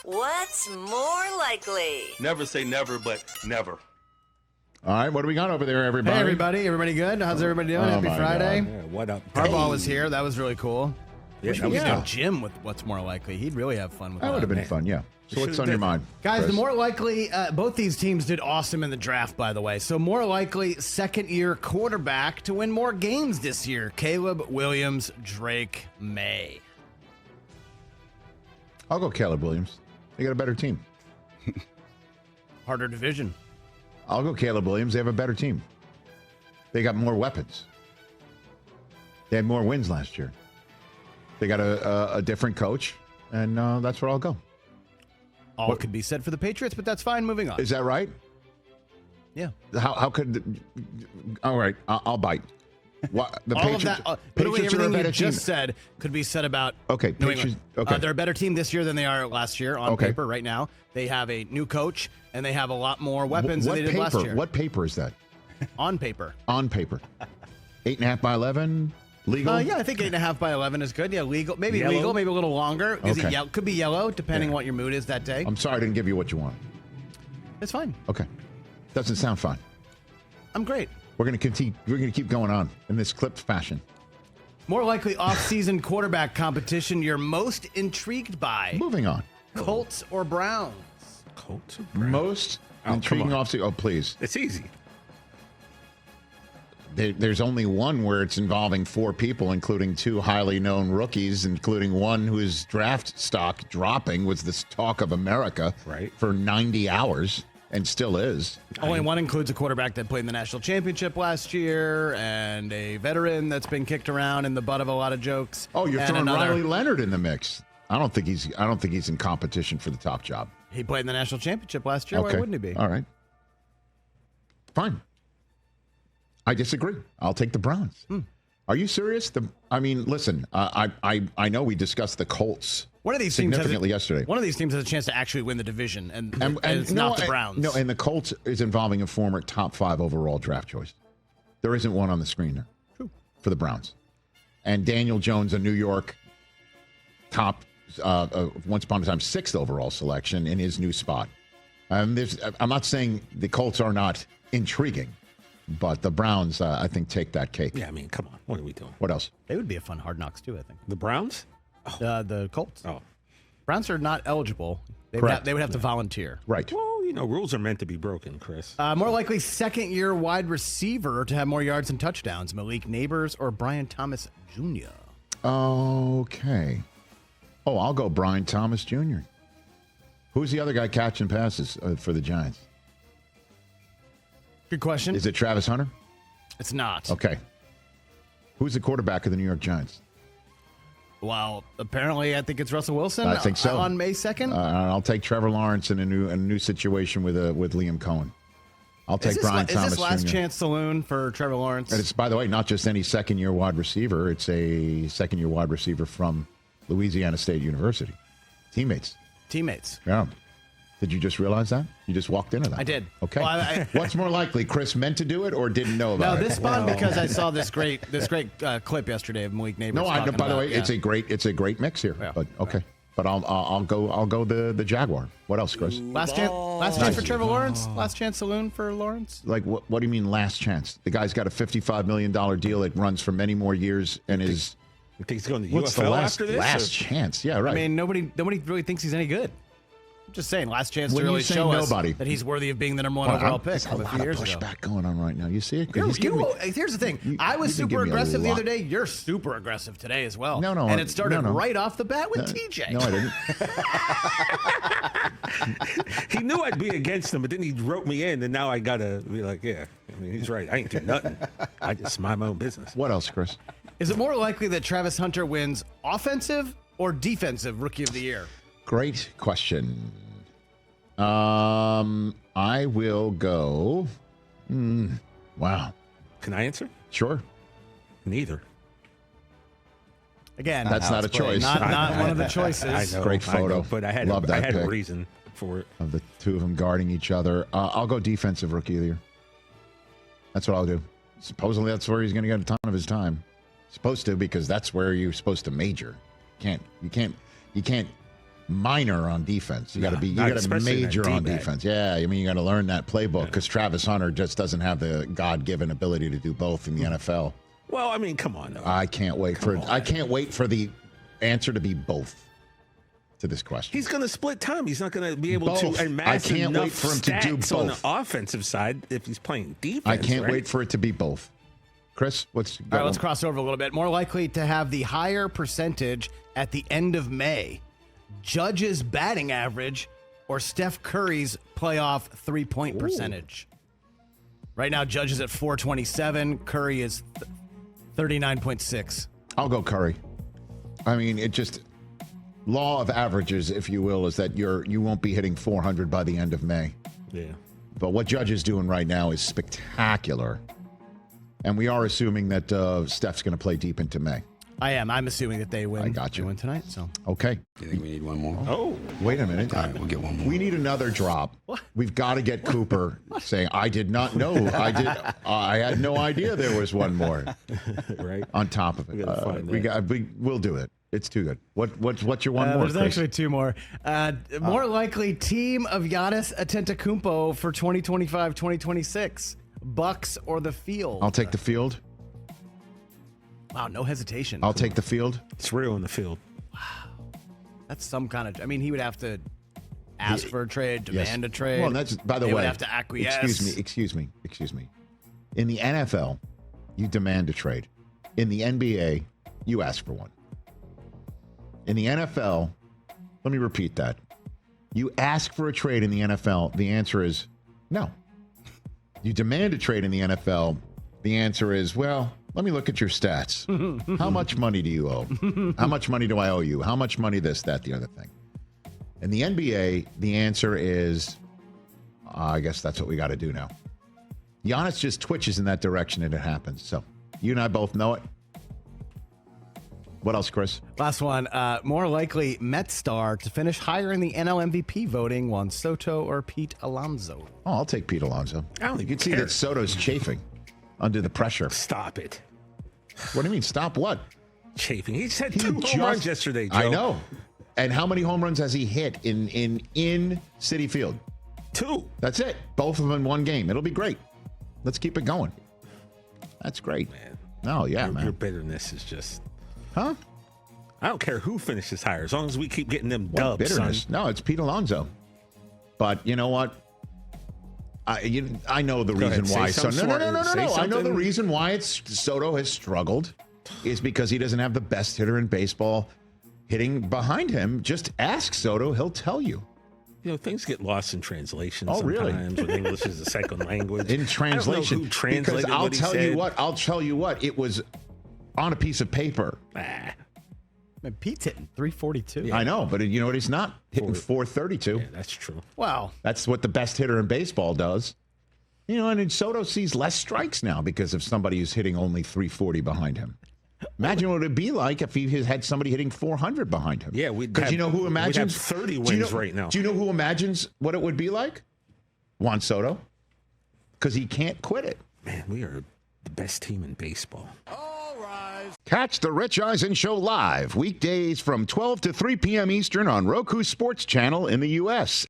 What's more likely? Never say never, but never. All right, what do we got over there, everybody? Hey, everybody. Everybody good? How's everybody doing? Happy Friday. Yeah, what up? Harbaugh was here. That was really cool. Yeah, Wish we could do Jim with what's more likely. He'd really have fun with that. That would have been fun, yeah. So what's on your mind? Guys, Chris? the more likely, both these teams did awesome in the draft, by the way. So more likely second-year quarterback to win more games this year. Caleb Williams, Drake May. I'll go Caleb Williams. They got a better team. Harder division. I'll go Caleb Williams. They have a better team. They got more weapons. They had more wins last year. They got a different coach, and that's where I'll go. All could be said for the Patriots, but that's fine. Moving on. Is that right? Yeah. How could? All right, I'll bite. What, the all Patriots, of that, literally Patriots are a everything you better team. just said could be said about Okay, New Patriots. England. Okay, They're a better team this year than they are last year on paper right now. They have a new coach, and they have a lot more weapons than they did last year. What paper is that? On paper. On paper. 8.5 by 11. Legal? Yeah, I think 8.5 by 11 is good. Yeah, legal. Maybe Yellow? legal, maybe a little longer. Is Okay. it could be yellow, depending what your mood is that day. I'm sorry I didn't give you what you want. It's fine. Okay. Doesn't sound fun. I'm great. We're going to keep going on in this clipped fashion. More likely off-season quarterback competition you're most intrigued by. Moving on. Colts or Browns? Colts or Browns? Most come intriguing on. offseason. Oh, please. It's easy. There's only one where it's involving four people, including two highly known rookies, including one whose draft stock dropping was the talk of America for 90 hours. And still is. Only one includes a quarterback that played in the national championship last year and a veteran that's been kicked around in the butt of a lot of jokes. Oh, you're and throwing another. Riley Leonard in the mix. I don't think he's in competition for the top job. He played in the national championship last year. Okay. Why wouldn't he be? All right. Fine. I disagree. I'll take the Browns. Are you serious? Listen. I know we discussed the Colts. One of these teams significantly yesterday. One of these teams has a chance to actually win the division, and it's no, not the Browns. No, and the Colts is involving a former top 5 overall draft choice. There isn't one on the screen there. True. For the Browns. And Daniel Jones, a New York top, once upon a time, 6th overall selection in his new spot. I'm not saying the Colts are not intriguing, but the Browns, I think, take that cake. Yeah, I mean, come on. What are we doing? What else? They would be a fun Hard Knocks, too, I think. The Browns? The Colts. Oh. Browns are not eligible. They would have to volunteer. Right. Well, rules are meant to be broken, Chris. More likely second-year wide receiver to have more yards and touchdowns, Malik Neighbors or Brian Thomas Jr.? Okay. Oh, I'll go Brian Thomas Jr. Who's the other guy catching passes for the Giants? Good question. Is it Travis Hunter? It's not. Okay. Who's the quarterback of the New York Giants? Well, apparently, I think it's Russell Wilson. I think so. On May 2nd. I'll take Trevor Lawrence in a new situation with Liam Cohen. I'll take Brian Thomas. Is this last Jr. chance saloon for Trevor Lawrence? And it's, by the way, not just any second-year wide receiver. It's a second-year wide receiver from Louisiana State University. Teammates. Yeah. Did you just realize that? You just walked into that. I did. Okay. Well, What's more likely, Chris meant to do it or didn't know about it? No, this spawned because I saw this great clip yesterday of Malik Neighbors. No, I know. By the way, it's a great mix here. Yeah. But okay. But I'll go the Jaguar. What else, Chris? Last chance for Trevor Lawrence. Last chance saloon for Lawrence. Like what do you mean last chance? The guy's got a $55 million deal that runs for many more years and is. You think he's going to the What's UFL the last after this? Last chance? Yeah, right. I mean, nobody really thinks he's any good. I'm just saying, last chance When to really you say show nobody, us that he's worthy of being the number one overall pick There's a from a lot few of years ago. pushback going on right now. You see it? Here's the thing. I was you've been super giving me a aggressive the lot. other day. You're super aggressive today as well. No, And it started no. right off the bat with TJ. No, I didn't. He knew I'd be against him, but then he wrote me in, and now I got to be like, yeah, I mean, he's right. I ain't do nothing. I just mind my own business. What else, Chris? Is it more likely that Travis Hunter wins offensive or defensive Rookie of the Year? Great question. I will go. Wow. Can I answer? Sure. Neither. Again, That's not a choice. Not one of the choices. I know, Great photo. but I had Love that a pick. reason for it. Of the two of them guarding each other. I'll go defensive Rookie of the Year. That's what I'll do. Supposedly that's where he's going to get a ton of his time. Supposed to, because that's where you're supposed to major. You can't minor on defense. You got to major on defense. Yeah, I mean, you got to learn that playbook because Travis Hunter just doesn't have the God-given ability to do both in the NFL. Well, I mean, come on. Though. I can't wait for the answer to be both to this question. He's going to split time. He's not going to be able to amass I can't enough wait for him to do both on the offensive side if he's playing defense. I can't wait for it to be both. Chris, all right, let's cross over a little bit. More likely to have the higher percentage at the end of May. Judge's batting average or Steph Curry's playoff three-point percentage. Right now, Judge is at 427. Curry is 39.6. I'll go Curry. I mean, it just law of averages, if you will, is that you won't be hitting 400 by the end of May. Yeah. But what Judge is doing right now is spectacular. And we are assuming that Steph's going to play deep into May. I am. I'm assuming that they win. I got you. They win tonight. So okay. You think we need one more? Oh, wait a minute. All right, we'll get one more. We need another drop. What? We've got to get Cooper saying, "I did not know. I had no idea there was one more." right. On top of it, we'll do it. It's too good. What's your one more? There's Chris? actually two more. More likely team of Giannis Antetokounmpo for 2025-2026. Bucks or the field? I'll take the field. Wow, no hesitation. I'll take the field. It's real in the field. Wow. That's some kind of... I mean, he would have to ask for a trade, demand a trade. Well, that's, by the they way... would have to acquiesce. Excuse me. In the NFL, you demand a trade. In the NBA, you ask for one. In the NFL, let me repeat that. You ask for a trade in the NFL, the answer is no. You demand a trade in the NFL, the answer is, well... Let me look at your stats. How much money do you owe? How much money do I owe you? How much money this, that, the other thing? In the NBA, the answer is, I guess that's what we got to do now. Giannis just twitches in that direction and it happens. So you and I both know it. What else, Chris? Last one. More likely Met star to finish higher in the NL MVP voting, Juan Soto or Pete Alonso? Oh, I'll take Pete Alonso. I don't You can see that Soto's chafing under the pressure. Stop it. What do you mean, stop what? Chafing. He just had two home runs yesterday, Joe. I know. And how many home runs has he hit in Citi Field? 2. That's it. Both of them in one game. It'll be great. Let's keep it going. That's great. Man. Oh, yeah, man. Your bitterness is just... Huh? I don't care who finishes higher, as long as we keep getting them dubs, bitterness? son. No, it's Pete Alonso. But you know what? I know the reason why. No. I know the reason why Soto has struggled is because he doesn't have the best hitter in baseball hitting behind him. Just ask Soto; he'll tell you. You know, things get lost in translation really? sometimes when English is a second language. In translation, I don't know who translated because I'll what he tell said. you what. I'll tell you what. It was on a piece of paper. Man, Pete's hitting 342. I know, but you know what? He's not hitting 432. Yeah, that's true. Wow. That's what the best hitter in baseball does. You know, and Soto sees less strikes now because of somebody who's hitting only 340 behind him. Imagine what it'd be like if he had somebody hitting 400 behind him. Yeah, because you know who imagines we'd have 30 wins right now. Do you know who imagines what it would be like? Juan Soto, because he can't quit it. Man, we are the best team in baseball. Catch the Rich Eisen Show live weekdays from 12 to 3 p.m. Eastern on Roku Sports Channel in the U.S.